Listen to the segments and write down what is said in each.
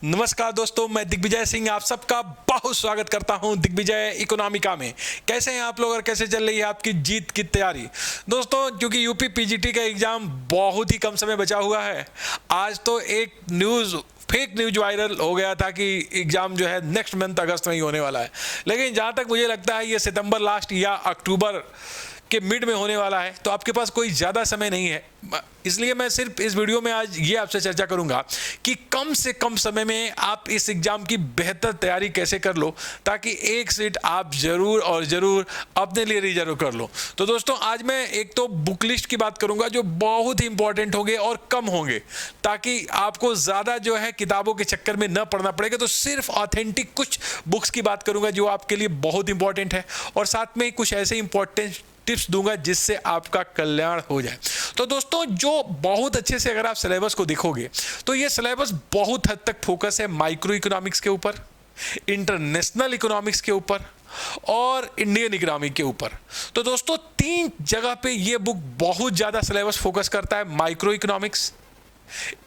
नमस्कार दोस्तों, मैं दिग्विजय सिंह आप सबका बहुत स्वागत करता हूं दिग्विजय इकोनॉमिका में। कैसे हैं आप लोग और कैसे चल रही है आपकी जीत की तैयारी? दोस्तों, क्योंकि यूपी पीजीटी का एग्जाम बहुत ही कम समय बचा हुआ है, आज तो एक फेक न्यूज वायरल हो गया था कि एग्जाम जो है नेक्स्ट मंथ अगस्त में ही होने वाला है। लेकिन जहां तक मुझे लगता है ये सितंबर लास्ट या अक्टूबर के मिड में होने वाला है, तो आपके पास कोई ज़्यादा समय नहीं है। इसलिए मैं सिर्फ इस वीडियो में आज ये आपसे चर्चा करूंगा कि कम से कम समय में आप इस एग्जाम की बेहतर तैयारी कैसे कर लो, ताकि एक सीट आप जरूर और जरूर अपने लिए रिजर्व कर लो। तो दोस्तों, आज मैं एक तो बुक लिस्ट की बात करूंगा जो बहुत ही इंपॉर्टेंट होंगे और कम होंगे, ताकि आपको ज़्यादा जो है किताबों के चक्कर में न पड़ना पड़ेगा। तो सिर्फ ऑथेंटिक कुछ बुक्स की बात करूंगा जो आपके लिए बहुत इंपॉर्टेंट है, और साथ में कुछ ऐसे इंपॉर्टेंट टिप्स दूंगा जिससे आपका कल्याण हो जाए। तो दोस्तों, जो बहुत अच्छे से अगर आप सिलेबस को देखोगे तो ये सिलेबस बहुत हद तक फोकस है माइक्रो इकोनॉमिक्स के ऊपर, इंटरनेशनल इकोनॉमिक्स के ऊपर और इंडियन इकोनॉमी के ऊपर। तो दोस्तों, 3 जगह पे ये बुक बहुत ज़्यादा सिलेबस फोकस करता है: micro economics,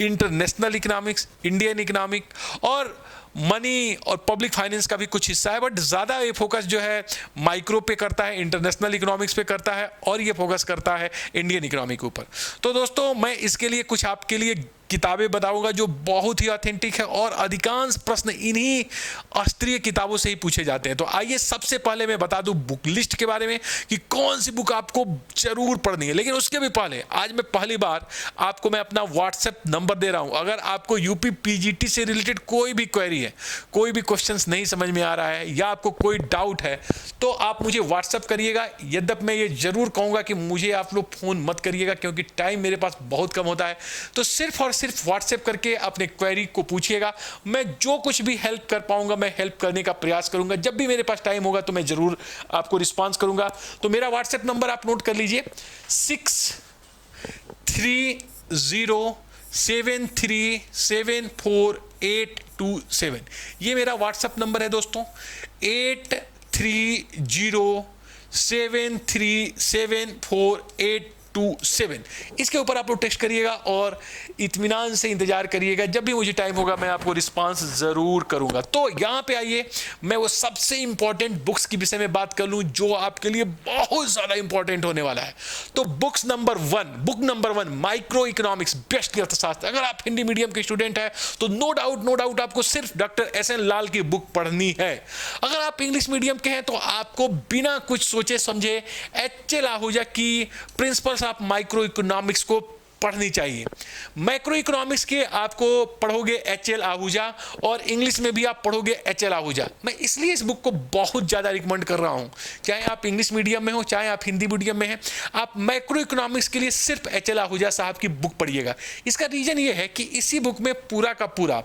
international economics, Indian economic और मनी और पब्लिक फाइनेंस का भी कुछ हिस्सा है। बट ज़्यादा ये फोकस जो है माइक्रो पे करता है, इंटरनेशनल इकोनॉमिक्स पे करता है और ये फोकस करता है इंडियन इकोनॉमी के ऊपर। तो दोस्तों, मैं इसके लिए कुछ आपके लिए किताबें बताऊंगा जो बहुत ही ऑथेंटिक है, और अधिकांश प्रश्न इन्हीं शास्त्रीय किताबों से ही पूछे जाते हैं। तो आइए सबसे पहले मैं बता दूं बुक लिस्ट के बारे में कि कौन सी बुक आपको जरूर पढ़नी है। लेकिन उसके भी पहले आज मैं पहली बार आपको मैं अपना व्हाट्सएप नंबर दे रहा हूं। अगर आपको यूपी पीजीटी से रिलेटेड कोई भी क्वेरी है, कोई भी क्वेश्चन नहीं समझ में आ रहा है या आपको कोई डाउट है, तो आप मुझे व्हाट्सएप करिएगा। यद्यपि मैं ये जरूर कहूंगा कि मुझे आप लोग फोन मत करिएगा, क्योंकि टाइम मेरे पास बहुत कम होता है। तो सिर्फ और सिर्फ व्हाट्सएप करके अपने क्वेरी को पूछिएगा। मैं जो कुछ भी हेल्प कर पाऊंगा मैं हेल्प करने का प्रयास करूंगा। जब भी मेरे पास टाइम होगा तो मैं जरूर आपको रिस्पांस करूंगा। तो मेरा व्हाट्सएप नंबर आप नोट कर लीजिए: 6307374827। ये मेरा व्हाट्सएप नंबर है दोस्तों, 8307374827। इसके ऊपर आप लोग टेक्स्ट करिएगा और इत्मीनान से इंतजार करिएगा। जब भी मुझे टाइम होगा मैं आपको रिस्पांस जरूर करूंगा। तो यहां पे आइए, मैं वो सबसे इंपॉर्टेंट बुक्स के विषय में बात कर लूं जो आपके लिए बहुत ज्यादा इंपॉर्टेंट होने वाला है। तो book number one micro economics, best अर्थशास्त्र। अगर आप हिंदी मीडियम के स्टूडेंट हैं तो नो डाउट आपको सिर्फ डॉक्टर एस.एन. लाल की बुक पढ़नी है। अगर आप इंग्लिश मीडियम के हैं तो आपको बिना कुछ सोचे समझे एच.एल. आहूजा की प्रिंसिपल्स आप माइक्रो इकोनॉमिक्स को पढ़नी चाहिए। मैक्रो इकोनॉमिक्स के आपको पढ़ोगे एच.एल. आहूजा, और इंग्लिश में भी आप पढ़ोगे एच.एल. आहूजा। मैं इसलिए इस बुक को बहुत ज़्यादा रिकमेंड कर रहा हूं, चाहे आप इंग्लिश मीडियम में हो चाहे आप हिंदी मीडियम में हैं, आप मैक्रो इकोनॉमिक्स के लिए सिर्फ एच.एल. आहूजा साहब की बुक पढ़िएगा। इसका रीज़न ये है कि इसी बुक में पूरा का पूरा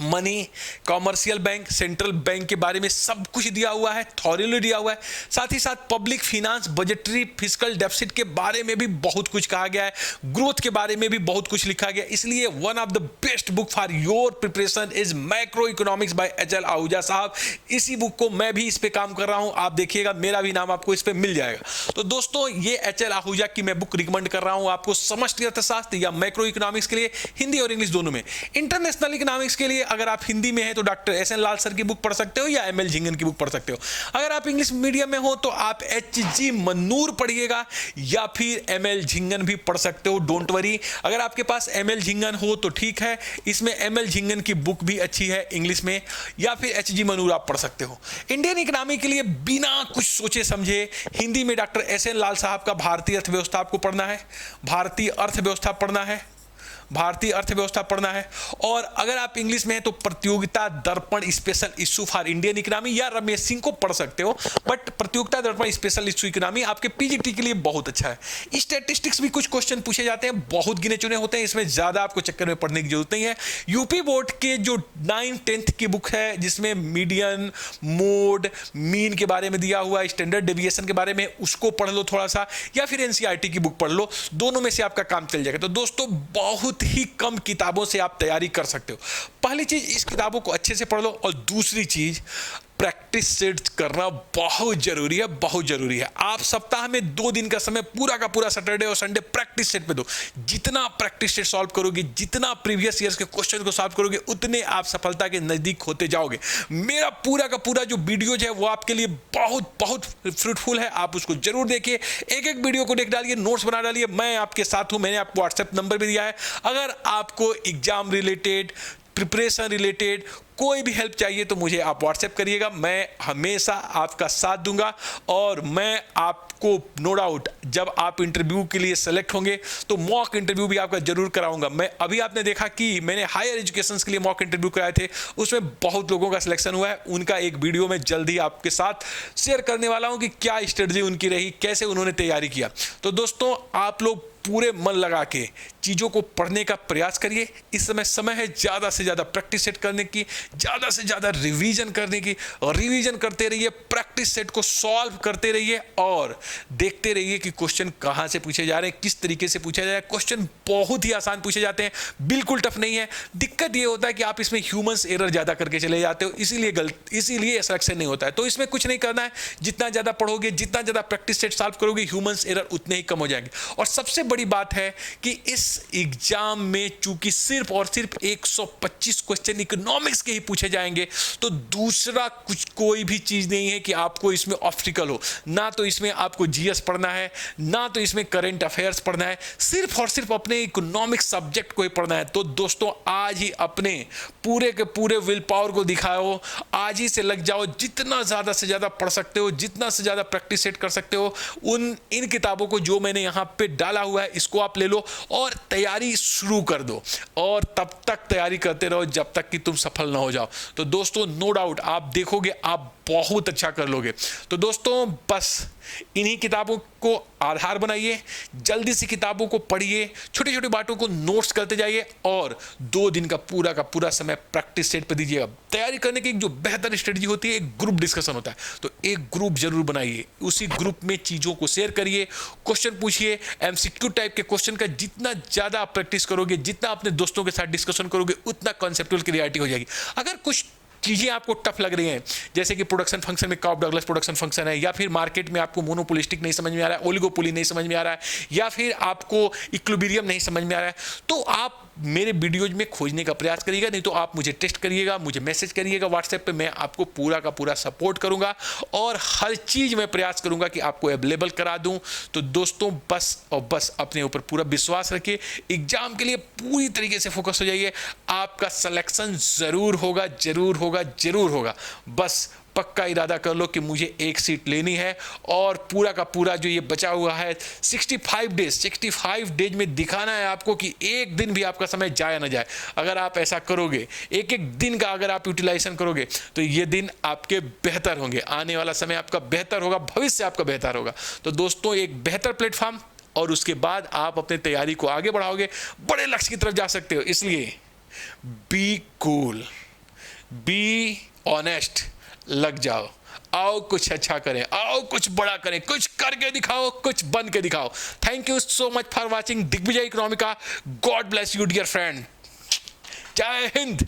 money, commercial bank, central bank के बारे में सब कुछ दिया हुआ है, थॉरली दिया हुआ है। साथ ही साथ public finance, budgetary, fiscal deficit के बारे में भी बहुत कुछ कहा गया है, ग्रोथ के बारे में भी बहुत कुछ लिखा गया। इसलिए one of the best book for your preparation is macroeconomics by H L. Ahuja साहब। इसी बुक को मैं भी इस पे काम कर रहा हूं, आप देखिएगा मेरा भी नाम आपको इस पे मिल जाएगा। तो दोस्तों, ये एच.एल. आहूजा की मैं बुक रिकमेंड कर रहा हूं आपको समष्टि अर्थशास्त्र या मैक्रो इकोनॉमिक्स के लिए, हिंदी और इंग्लिश दोनों में। इंटरनेशनल इकोनॉमिक्स के लिए अगर आप हिंदी में हैं तो डॉक्टर एस.एन. लाल सर की बुक पढ़ सकते हो या एम.एल. झिंगन की बुक पढ़ सकते हो। अगर आप इंग्लिश मीडियम में हो तो आप एच.जी. मन्नूर पढ़िएगा या फिर एम.एल. झिंगन भी पढ़ सकते हो, डोंट वरी। अगर आपके पास एम.एल. झिंगन हो तो ठीक है, इसमें एम.एल. झिंगन की बुक भी अच्छी है इंग्लिश में, या फिर एच.जी. मन्नूर आप पढ़ सकते हो। इंडियन इकोनॉमी के लिए बिना कुछ सोचे समझे हिंदी में डॉक्टर एस.एन. लाल साहब का भारतीय अर्थव्यवस्था आपको पढ़ना है, भारतीय अर्थव्यवस्था पढ़ना है, भारतीय अर्थव्यवस्था पढ़ना है। और अगर आप इंग्लिश में हैं तो प्रतियोगिता दर्पण special issue for Indian economy या रमेश सिंह को पढ़ सकते हो। बट प्रतियोगिता दर्पण स्पेशल इश्यू इकोनॉमी आपके पीजीटी के लिए बहुत अच्छा है। स्टैटिस्टिक्स भी कुछ क्वेश्चन पूछे जाते हैं, बहुत गिने चुने होते हैं, इसमें ज्यादा आपको चक्कर में पढ़ने की जरूरत नहीं है। यूपी बोर्ड के जो 9th 10th की बुक है जिसमें मीडियन, मोड, मीन के बारे में दिया हुआ है, स्टैंडर्ड डेविएशन के बारे में, उसको पढ़ लो थोड़ा सा, या फिर एनसीईआरटी की बुक पढ़ लो। दोनों में से आपका काम चल जाएगा। तो दोस्तों, बहुत ही कम किताबों से आप तैयारी कर सकते हो। पहली चीज, इस किताबों को अच्छे से पढ़ लो, और दूसरी चीज, प्रैक्टिस सेट करना बहुत जरूरी है, बहुत जरूरी है। आप सप्ताह में 2 दिन का समय पूरा का पूरा सैटरडे और संडे प्रैक्टिस सेट पे दो। जितना प्रैक्टिस सेट सॉल्व करोगे, जितना प्रीवियस ईयर्स के क्वेश्चन को सॉल्व करोगे, उतने आप सफलता के नजदीक होते जाओगे। मेरा पूरा का पूरा जो वीडियोज है वो आपके लिए बहुत बहुत फ्रूटफुल है, आप उसको जरूर देखिए। एक एक वीडियो को देख डालिए, नोट्स बना डालिए। मैं आपके साथ हूं, मैंने आपको व्हाट्सएप नंबर भी दिया है। अगर आपको एग्जाम रिलेटेड, प्रिपरेशन रिलेटेड कोई भी हेल्प चाहिए तो मुझे आप व्हाट्सएप करिएगा, मैं हमेशा आपका साथ दूंगा। और मैं आपको नो डाउट जब आप इंटरव्यू के लिए सेलेक्ट होंगे तो मॉक इंटरव्यू भी आपका जरूर कराऊंगा। मैं अभी आपने देखा कि मैंने हायर एजुकेशन के लिए मॉक इंटरव्यू कराए थे, उसमें बहुत लोगों का सिलेक्शन हुआ है। उनका एक वीडियो मैं जल्दी आपके साथ शेयर करने वाला हूं कि क्या स्ट्रेटजी उनकी रही, कैसे उन्होंने तैयारी किया। तो दोस्तों, आप लोग पूरे मन लगा के चीज़ों को पढ़ने का प्रयास करिए। इस समय है ज़्यादा से ज़्यादा प्रैक्टिस सेट करने की, ज़्यादा से ज़्यादा रिवीजन करने की। और रिवीजन करते रहिए, प्रैक्टिस सेट को सॉल्व करते रहिए और देखते रहिए कि क्वेश्चन कहाँ से पूछे जा रहे हैं, किस तरीके से पूछा जा रहा है। क्वेश्चन बहुत ही आसान पूछे जाते हैं, बिल्कुल टफ नहीं है। दिक्कत ये होता है कि आप इसमें ह्यूमंस एरर ज़्यादा करके चले जाते हो, इसीलिए सिलेक्शन नहीं होता है। तो इसमें कुछ नहीं करना है, जितना ज़्यादा पढ़ोगे, जितना ज़्यादा प्रैक्टिस सेट सॉल्व करोगे, ह्यूमंस एरर उतने ही कम हो जाएंगे। और सबसे बड़ी बात है कि इस एग्जाम में चूंकि सिर्फ और सिर्फ 125 क्वेश्चन इकोनॉमिक्स के ही पूछे जाएंगे, तो दूसरा कुछ कोई भी चीज नहीं है कि आपको इसमें ऑब्स्टिकल हो। ना तो इसमें आपको जीएस पढ़ना है, ना तो इसमें करंट अफेयर्स पढ़ना है, सिर्फ और सिर्फ अपने इकोनॉमिक्स सब्जेक्ट को ही पढ़ना है। तो दोस्तों, आज ही अपने पूरे के पूरे विल पावर को दिखाओ, आज ही से लग जाओ। जितना ज्यादा से ज्यादा पढ़ सकते हो, जितना से ज्यादा प्रैक्टिस सेट कर सकते हो, इन किताबों को जो मैंने यहां पे डाला हुआ है इसको आप ले लो और तैयारी शुरू कर दो। और तब तक तैयारी करते रहो जब तक कि तुम सफल ना हो जाओ। तो दोस्तों, नो डाउट आप देखोगे आप बहुत अच्छा कर लोगे। तो दोस्तों, बस इन्हीं किताबों को आधार बनाइए, जल्दी से किताबों को पढ़िए, छोटी छोटी बातों को नोट्स करते जाइए और 2 दिन का पूरा समय प्रैक्टिस सेट पर दीजिएगा। तैयारी करने की जो बेहतर स्ट्रेटजी होती है, एक ग्रुप डिस्कशन होता है, तो एक ग्रुप जरूर बनाइए। उसी ग्रुप में चीज़ों को शेयर करिए, क्वेश्चन पूछिए। एमसीक्यू टाइप के क्वेश्चन का जितना ज़्यादा आप प्रैक्टिस करोगे, जितना अपने दोस्तों के साथ डिस्कशन करोगे, उतना कॉन्सेप्चुअल क्लियरिटी हो जाएगी। अगर कुछ चीजें आपको टफ लग रही हैं, जैसे कि प्रोडक्शन फंक्शन में कॉफ डगलस प्रोडक्शन फंक्शन है, या फिर मार्केट में आपको मोनोपोलिस्टिक नहीं समझ में आ रहा है, ओलिगोपोली नहीं समझ में आ रहा है, या फिर आपको इक्विलिब्रियम नहीं समझ में आ रहा है, तो आप मेरे वीडियोज में खोजने का प्रयास करिएगा। नहीं तो आप मुझे टेक्स्ट करिएगा, मुझे मैसेज करिएगा व्हाट्सएप पे, मैं आपको पूरा का पूरा सपोर्ट करूंगा और हर चीज में प्रयास करूंगा कि आपको अवेलेबल करा दूं। तो दोस्तों, बस और बस अपने ऊपर पूरा विश्वास रखिए, एग्जाम के लिए पूरी तरीके से फोकस हो जाइए। आपका सिलेक्शन जरूर होगा, जरूर होगा, जरूर होगा। बस पक्का इरादा कर लो कि मुझे एक सीट लेनी है और पूरा का पूरा जो ये बचा हुआ है 65 डेज में दिखाना है आपको कि एक दिन भी आपका समय जाया ना जाए। अगर आप ऐसा करोगे, एक एक दिन का अगर आप यूटिलाइजेशन करोगे, तो ये दिन आपके बेहतर होंगे, आने वाला समय आपका बेहतर होगा, भविष्य आपका बेहतर होगा। तो दोस्तों, एक बेहतर प्लेटफॉर्म और उसके बाद आप अपनी तैयारी को आगे बढ़ाओगे, बड़े लक्ष्य की तरफ जा सकते हो। इसलिए बी कूल, बी ऑनेस्ट, लग जाओ, आओ कुछ अच्छा करें, आओ कुछ बड़ा करें, कुछ करके दिखाओ, कुछ बन के दिखाओ। Thank you so much for watching Digvijay economica. God bless you dear friend. जय हिंद।